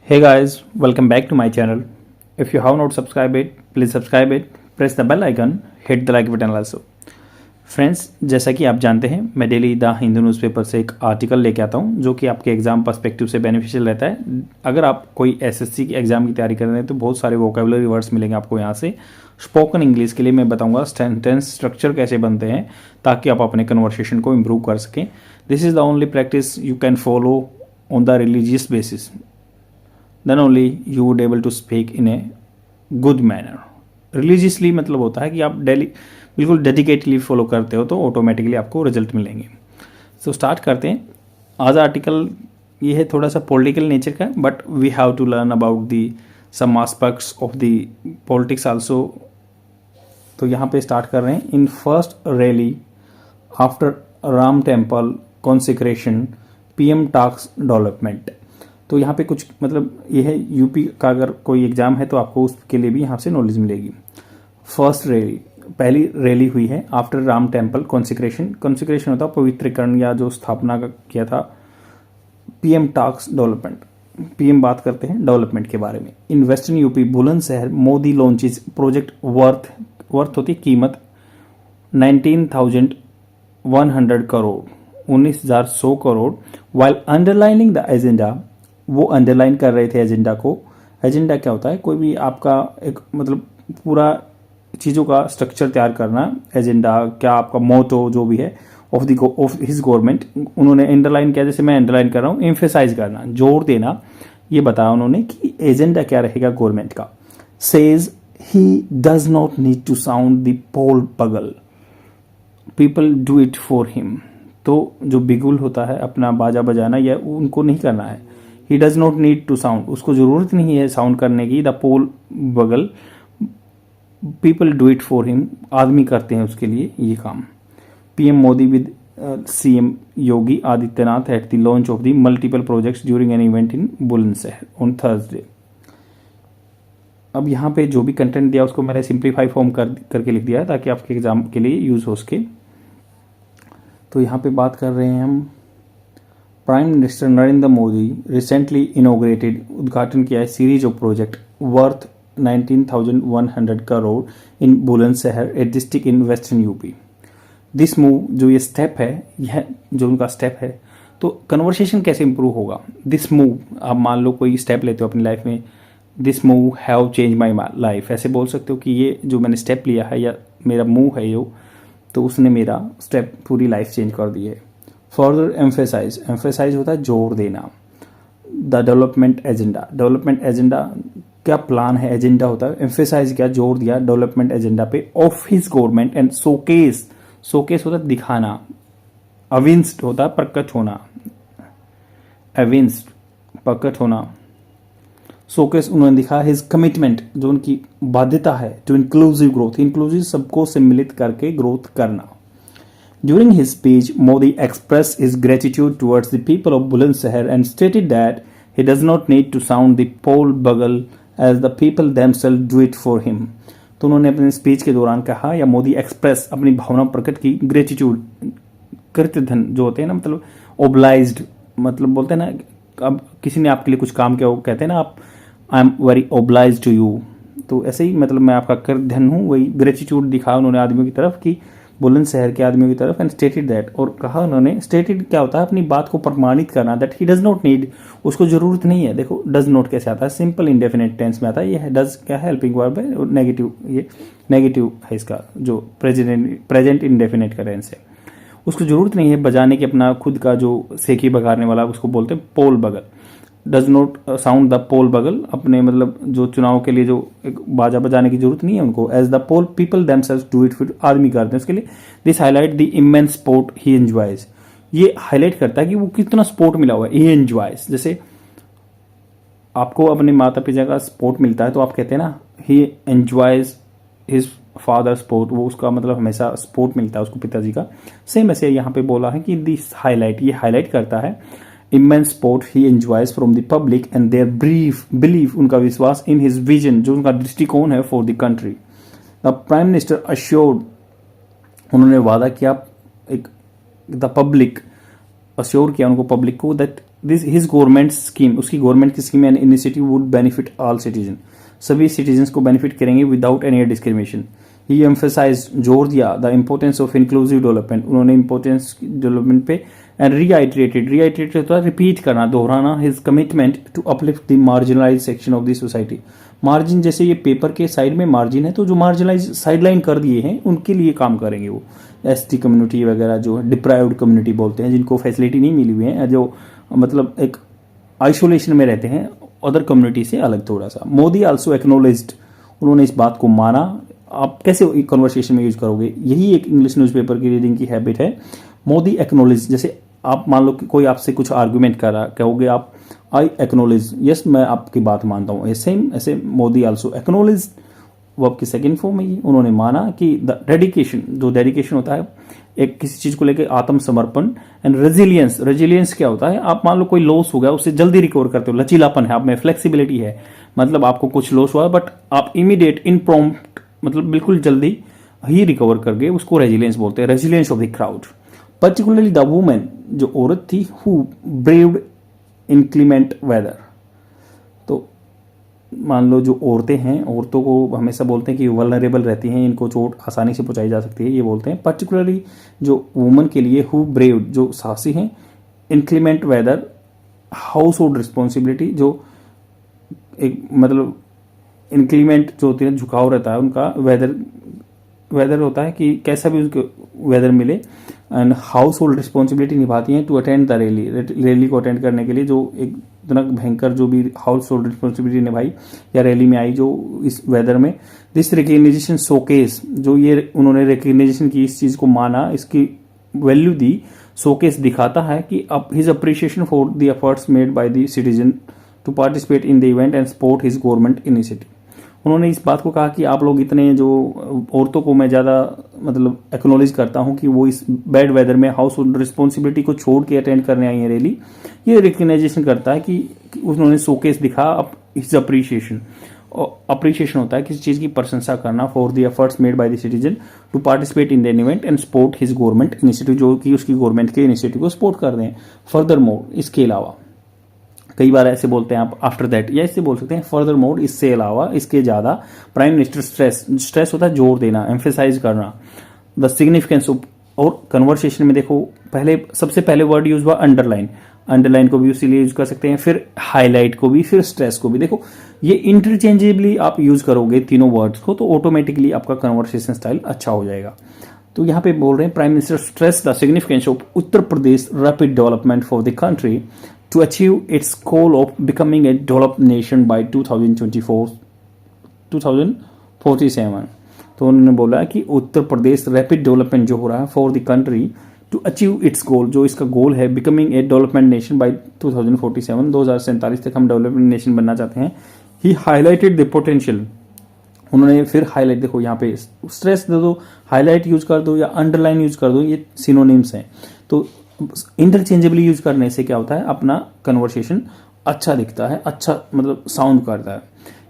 Hey guys, welcome back to my channel. If you have not subscribed it, please subscribe it, press the bell icon, hit the like button also. Friends, जैसा कि आप जानते हैं मैं daily the Hindu newspaper से एक article लेके आता हूं जो कि आपके एग्जाम पर्सपेक्टिव से बेनिफिशियल रहता है। अगर आप कोई एसएससी की एग्जाम की तैयारी कर रहे हैं तो बहुत सारे वोकेबुलरी वर्ड्स मिलेंगे आपको यहाँ से। स्पोकन इंग्लिश के लिए मैं बताऊंगा सेंटेंस स्ट्रक्चर कैसे बनते हैं ताकि आप अपने कन्वर्सेशन को इम्प्रूव कर सकें। This is the only practice you can follow on the religious basis, then only you would able to speak in a good manner. Religiously मतलब होता है कि आप डेली बिल्कुल डेडिकेटली फॉलो करते हो तो ऑटोमेटिकली आपको रिजल्ट मिलेंगे। सो स्टार्ट करते हैं। आज आर्टिकल ये है थोड़ा सा पॉलिटिकल नेचर का, but we have to learn about the some aspects of the politics also. तो यहाँ पे स्टार्ट कर रहे हैं। In first rally after Ram temple consecration PM talks development. तो यहाँ पे कुछ मतलब ये है यूपी का अगर कोई एग्जाम है तो आपको उसके लिए भी यहाँ से नॉलेज मिलेगी। फर्स्ट रैली, पहली रैली हुई है after Ram temple consecration. Consecration होता है पवित्रकरण या जो स्थापना का किया था। पीएम टॉक्स डेवलपमेंट, पीएम बात करते हैं डेवलपमेंट के बारे में। In western UP Bulandshahr Modi launches project worth होती कीमत 19,100 crore, 19,100 crore. While underlining the agenda, वो अंडरलाइन कर रहे थे एजेंडा को। एजेंडा क्या होता है? कोई भी आपका एक मतलब पूरा चीज़ों का स्ट्रक्चर तैयार करना। एजेंडा क्या आपका मोटो जो भी है ऑफ हिज गवर्नमेंट, उन्होंने अंडरलाइन किया। जैसे मैं अंडरलाइन कर रहा हूँ, एम्फेसाइज करना, जोर देना, ये बताया उन्होंने कि एजेंडा क्या रहेगा गवर्नमेंट का। Says he does not need to sound the poll bugle, people do it for him. तो जो बिगुल होता है अपना बाजा बजाना, यह उनको नहीं करना है। He does not need to sound, उसको जरूरत नहीं है साउंड करने की। The poll bugle, people do it for him, आदमी करते हैं उसके लिए ये काम। PM Modi with CM Yogi Adityanath at the launch of the multiple projects during an event in Bulandshahr on Thursday. अब यहाँ पे जो भी कंटेंट दिया उसको मैंने सिंप्लीफाई फॉर्म करके लिख दिया है ताकि आपके एग्जाम के लिए यूज हो सके। तो यहाँ पे बात कर रहे हैं हम। Prime minister Narendra Modi recently inaugurated, उद्घाटन किया है series of project worth 19,100 crore in Bulandshahr A district in western UP. This move, जो ये स्टेप है, यह जो उनका स्टेप है, तो कन्वर्सेशन कैसे इंप्रूव होगा। दिस मूव, आप मान लो कोई स्टेप लेते हो अपनी लाइफ में, this move have change my life, ऐसे बोल सकते हो कि ये जो मैंने स्टेप लिया है या मेरा मूव है यो, तो उसने मेरा स्टेप पूरी लाइफ चेंज कर दी है। फर्दर एम्फेसाइज, एम्फेसाइज होता है जोर देना। The development agenda, development agenda क्या प्लान है, एजेंडा होता है। एम्फेसाइज क्या, जोर दिया डेवलपमेंट एजेंडा पे of his government. And showcase, showcase होता है दिखाना। अविंस्ड होता है प्रकट होना, अविंस्ड प्रकट होना। शोकेस उन्होंने दिखा हिज कमिटमेंट, जो उनकी बाध्यता है, टू इंक्लूसिव ग्रोथ, इंक्लूसिव सबको सम्मिलित करके ग्रोथ करना। During his speech, Modi expressed his gratitude towards the people of Bulandshahr and stated that he does not need to sound the poll bugle as the people themselves do it for him. तो उन्होंने अपने speech के दौरान कहा, या Modi express अपनी भावना प्रकट की, ग्रेटिट्यूड, कृतज्ञ जो होते हैं ना, मतलब ओब्लाइज्ड, मतलब बोलते हैं ना, अब किसी ने आपके लिए कुछ काम किया, वो कहते हैं ना आप, I am very obliged to you. तो ऐसे ही मतलब मैं आपका कृतज्ञ हूँ, वही ग्रेटिट्यूड दिखाया उन्होंने आदमियों की तरफ की, बुलंदशहर के आदमियों की तरफ। एंड स्टेटेड दैट, और कहा उन्होंने, स्टेटेड क्या होता है, अपनी बात को प्रमाणित करना। That he does not need, उसको जरूरत नहीं है। देखो डज नॉट कैसे आता है, सिंपल इंडेफिनेट टेंस में आता है। ये है डज क्या है, हेल्पिंग वर्ब है, और नेगेटिव, ये नेगेटिव है इसका, जो प्रेजेंट इंडेफिनेट का टेंस है। उसको जरूरत नहीं है बजाने की, अपना खुद का जो सेकी बघारने वाला, उसको बोलते हैं पोल बगल। Does not sound the poll बगल, अपने मतलब जो चुनाव के लिए जो एक बाजा बजाने की जरूरत नहीं है उनको। As the poll people themselves do it, फिर आदमी करते हैं उसके लिए। This highlight the immense support he enjoys, ये हाईलाइट करता है कि वो कितना स्पोर्ट मिला हुआ है। ही एंजॉयज, जैसे आपको अपने माता पिता का स्पोर्ट मिलता है तो आप कहते हैं ना, ही एंजॉयज हिज फादर स्पोर्ट, वो उसका मतलब हमेशा स्पोर्ट मिलता है उसको पिताजी का। सेम ऐसे यहाँ पे बोला है कि दिस हाईलाइट, ये हाईलाइट करता है immense support he enjoys from the public and their belief, उनका विश्वास, in his vision, जो उनका दृष्टिकोण है for the country. The Prime Minister assured, उन्होंने वादा किया, एक the public, assure किया उनको पब्लिक को, that this his government scheme, उसकी गवर्नमेंट की scheme and initiative would benefit all citizen, सभी सिटीजन्स को बेनिफिट करेंगे without any discrimination. He emphasise, जोर दिया the importance of inclusive development, उन्होंने इंपॉर्टेंस डेवलपमेंट पे, एंड रीआइट्रेटेड होता है रिपीट करना, दोहराना, his commitment to uplift the marginalise section of the society. Margin, जैसे ये पेपर के साइड में मार्जिन है, तो जो मार्जिनलाइज साइडलाइन कर दिए हैं उनके लिए काम करेंगे वो, एसटी कम्युनिटी वगैरह, जो डिप्राइव्ड कम्युनिटी बोलते हैं, जिनको फैसिलिटी नहीं मिली हुई है, जो मतलब एक आइसोलेशन में रहते हैं अदर कम्युनिटी से अलग थोड़ा सा। मोदी आल्सो एक्नोलेज्ड, उन्होंने इस बात को माना। आप कैसे कन्वर्सेशन में यूज करोगे, यही एक इंग्लिश न्यूज़पेपर की रीडिंग की हैबिट है। मोदी एक्नोलेज, जैसे आप मान लो कि कोई आपसे कुछ आर्गुमेंट कर रहा, कहोगे आप आई एक्नोलेज, यस मैं आपकी बात मानता हूँ, सेम ऐसे मोदी आल्सो एक्नोलेज वर्ब की सेकेंड फॉर्म है, उन्होंने माना कि द डेडिकेशन, जो डेडिकेशन होता है एक किसी चीज को लेकर आत्मसमर्पण, एंड रेजिलियंस, रेजिलियंस क्या होता है, आप मान लो कोई लॉस हो गया उससे जल्दी रिकवर करते हो, लचीलापन है आप में, फ्लेक्सिबिलिटी है, मतलब आपको कुछ लॉस हुआ बट आप इमीडिएट इनप्रॉम्प्ट, मतलब बिल्कुल जल्दी ही रिकवर कर गए, उसको रेजिलियंस बोलते हैं, resilience of the crowd. Particularly the women, जो औरत थी, हु ब्रेव्ड इनक्लीमेंट वेदर, तो मान लो जो औरतें हैं, औरतों को हमेशा बोलते हैं कि वल्नरेबल रहती हैं, इनको चोट आसानी से पहुंचाई जा सकती है, ये बोलते हैं। पर्टिकुलरली जो वुमन के लिए, हु ब्रेव, जो साहसी हैं, inclement weather, house hold responsibility, जो एक मतलब इनक्लीमेंट जो होती है, झुकाव रहता है उनका, वेदर होता है कि कैसा भी उनको वेदर मिले, एंड हाउस होल्ड रिस्पॉन्सिबिलिटी निभाती हैं टू अटेंड द रैली को अटेंड करने के लिए, जो एक इतना भयंकर जो भी हाउस होल्ड रिस्पॉन्सिबिलिटी निभाई या रैली में आई जो इस वेदर में। दिस रिकग्निशन शोकेस, जो ये उन्होंने रिकग्निशन की, इस चीज को माना, इसकी वैल्यू दी, शोकेस दिखाता है कि अब his appreciation for the efforts made by the citizen to participate in the event and support his government initiative. उन्होंने इस बात को कहा कि आप लोग इतने, जो औरतों को मैं ज़्यादा मतलब एक्नॉलेज करता हूं कि वो इस बैड वेदर में हाउस होल्ड रिस्पॉन्सिबिलिटी को छोड़ के अटेंड करने आई है रैली, ये रिकग्नाइजेशन करता है कि उन्होंने शोकेस दिखा हिज अप्रिशिएशन। अप्रिशिएशन होता है किसी चीज़ की प्रशंसा करना, for the efforts made by the citizen to participate in the event and support his government initiative, जो कि उसकी गवर्नमेंट के इनिशिएटिव को सपोर्ट कर दें। फर्दर मोर, इसके अलावा, कई बार ऐसे बोलते हैं आप आफ्टर दैट, या इससे बोल सकते हैं फर्दर मोर, इससे अलावा, इसके ज्यादा। प्राइम मिनिस्टर स्ट्रेस, स्ट्रेस होता है जोर देना, एम्फेसाइज करना, द सिग्निफिकेंस ऑफ। और कन्वर्सेशन में देखो, पहले सबसे पहले वर्ड यूज हुआ अंडरलाइन, अंडरलाइन को भी उसीलिए यूज कर सकते हैं, फिर हाईलाइट को भी, फिर स्ट्रेस को भी। देखो ये इंटरचेंजेबली आप यूज करोगे तीनों वर्ड्स को, तो ऑटोमेटिकली आपका कन्वर्सेशन स्टाइल अच्छा हो जाएगा। तो यहाँ पे बोल रहे हैं prime minister stress the significance of Uttar Pradesh rapid development for the country to achieve its goal of becoming a developed nation by 2047। तो उन्होंने बोला कि उत्तर प्रदेश रैपिड डेवलपमेंट जो हो रहा है for the country to achieve its goal, जो इसका गोल है becoming a development nation by 2047, 2047 तक हम डेवलपमेंट नेशन बनना चाहते हैं। ही हाईलाइटेड द पोटेंशियल, उन्होंने फिर हाईलाइट, देखो यहाँ पे स्ट्रेस दे दो, हाईलाइट यूज कर दो या अंडरलाइन यूज कर दो, ये सिनोनिम्स हैं। तो इंटरचेंजेबली यूज करने से क्या होता है, अपना कन्वर्सेशन अच्छा दिखता है, अच्छा मतलब साउंड करता है।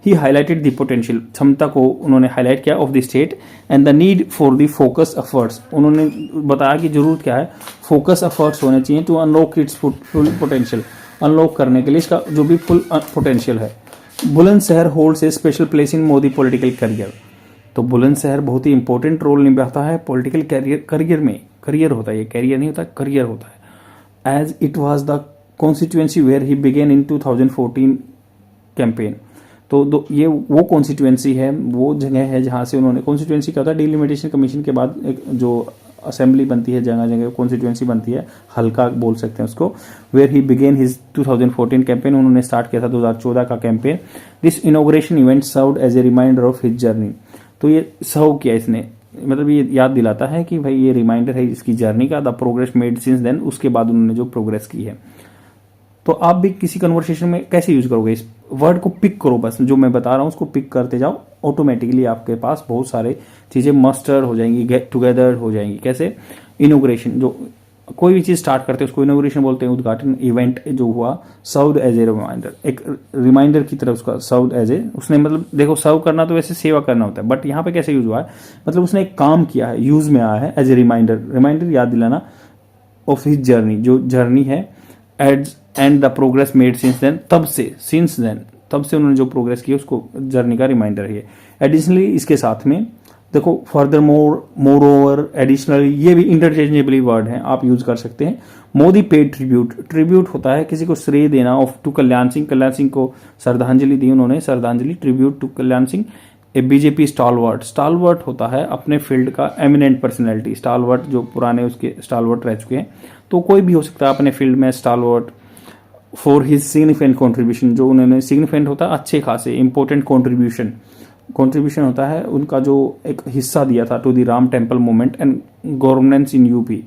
ही हाईलाइटेड द पोटेंशियल, क्षमता को उन्होंने हाईलाइट किया, of the state and the need for the focus efforts, उन्होंने बताया कि जरूरत क्या है, फोकस एफर्ट्स होने चाहिए to unlock its full potential, unlock करने के लिए इसका जो भी फुल पोटेंशियल है। Bulandshahr holds a special place in Modi political career, तो बुलंदशहर बहुत ही इंपॉर्टेंट रोल निभाता है पॉलिटिकल करियर में। करियर होता है, ये कैरियर नहीं होता, करियर होता है। As it was the constituency where he began in 2014 campaign, तो ये वो कॉन्स्टिट्यूएंसी है, वो जगह है जहां से उन्होंने, कॉन्स्टिट्यूएंसी क्या होता है, डिलिमिटेशन कमीशन के बाद एक जो असेंबली बनती है, जगह जगह कॉन्स्टिट्यूएंसी बनती है, हल्का बोल सकते हैं उसको। Where he began his 2014 campaign, उन्होंने स्टार्ट किया था 2014 का campaign. This inauguration event served as a reminder of his journey, तो ये सर्व किया इसने, मतलब ये याद दिलाता है कि भाई ये रिमाइंडर है इसकी जर्नी का, the progress made since then, उसके बाद उन्होंने जो प्रोग्रेस की है। तो आप भी किसी कन्वर्सेशन में कैसे यूज करोगे, इस वर्ड को पिक करो, बस जो मैं बता रहा हूं उसको पिक करते जाओ, ऑटोमेटिकली आपके पास बहुत सारे चीजें मस्टर हो जाएंगी, गेट टुगेदर हो जाएंगी। कैसे, इनोग्रेशन, जो कोई भी चीज स्टार्ट करते हैं उसको इनोग्रेशन बोलते हैं। उद्घाटन, इवेंट जो हुआ, सर्व्ड एज ए रिमाइंडर, एक रिमाइंडर की तरह उसका सर्व्ड एज ए, उसने मतलब देखो सर्व करना तो वैसे सेवा करना होता है, बट यहाँ पे कैसे यूज हुआ है, मतलब उसने एक काम किया है, यूज में आया है एज ए रिमाइंडर, रिमाइंडर याद दिलाना, ऑफ हिज जर्नी, जो जर्नी है, as and the progress made since then, तब से उन्होंने जो प्रोग्रेस की उसको जर्नी का रिमाइंडर है। एडिशनली इसके साथ में देखो फर्दर मोर ओवर, एडिशनली, ये भी इंटरचेंजेबली वर्ड हैं, आप यूज कर सकते हैं। मोदी पेड ट्रिब्यूट होता है किसी को श्रेय देना, ऑफ टू कल्याण सिंह को श्रद्धांजलि दी उन्होंने, श्रद्धांजलि, tribute to Kalyan Singh. A BJP stalwart होता है अपने फील्ड का एमिनेंट पर्सनैलिटी, स्टालवर्ट जो पुराने उसके स्टालवर्ट रह चुके हैं, तो कोई भी हो सकता है अपने फील्ड में स्टालवर्ट। फॉर हिज सिग्निफिकेंट कॉन्ट्रीब्यूशन, जो उन्होंने, सिग्निफिकेंट होता है अच्छे खासे, इंपॉर्टेंट कॉन्ट्रीब्यूशन होता है उनका जो एक हिस्सा दिया था to the Ram temple movement and governance in UP.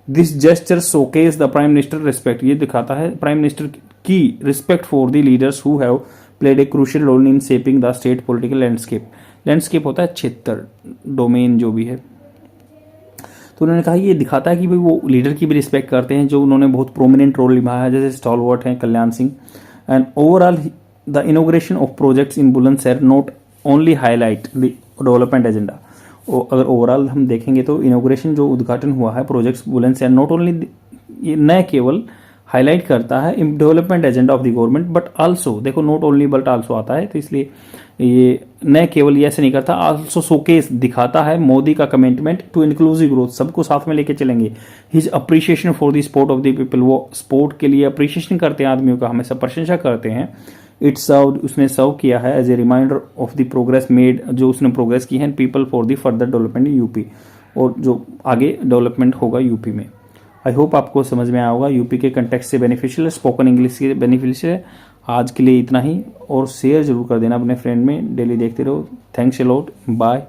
This gesture showcase the prime minister respect, ये दिखाता है प्राइम मिनिस्टर की respect for the leaders who have played a crucial role in shaping the state political landscape होता है क्षेत्र, domain जो भी है। तो उन्होंने कहा ये दिखाता है कि भाई वो लीडर की भी रिस्पेक्ट करते हैं जो उन्होंने बहुत प्रोमिनेंट रोल निभाया है, जैसे स्टॉलवर्ट हैं Kalyan Singh. And overall the inauguration of projects in Bulandshahr not only highlight the development agenda. अगर ओवरऑल हम देखेंगे तो इनोग्रेशन जो उद्घाटन हुआ है प्रोजेक्ट्स बुलंदशहर, नॉट ओनली, ये न केवल हाईलाइट करता है development agenda of the government but also, देखो नॉट ओनली बट आल्सो आता है, तो इसलिए ये न केवल ये ऐसे नहीं करता, आल्सो शोकेस दिखाता है मोदी का कमिटमेंट टू इंक्लूसिव ग्रोथ, सबको साथ में लेके चलेंगे। His appreciation for the sport of the people, वो स्पोर्ट के लिए अप्रिशिएशन करते हैं आदमियों का, हमेशा प्रशंसा करते हैं। इट सर्व, उसने सर्व किया है as a reminder of the progress made, जो उसने प्रोग्रेस की है people for the further development in UP, और जो आगे डेवलपमेंट होगा यूपी में। आई होप आपको समझ में आया होगा, यूपी के कंटेक्स्ट से बेनिफिशियल है, स्पोकन इंग्लिश के बेनिफिशियल है। आज के लिए इतना ही, और शेयर जरूर कर देना अपने फ्रेंड में, डेली देखते रहो। Thanks a lot, bye.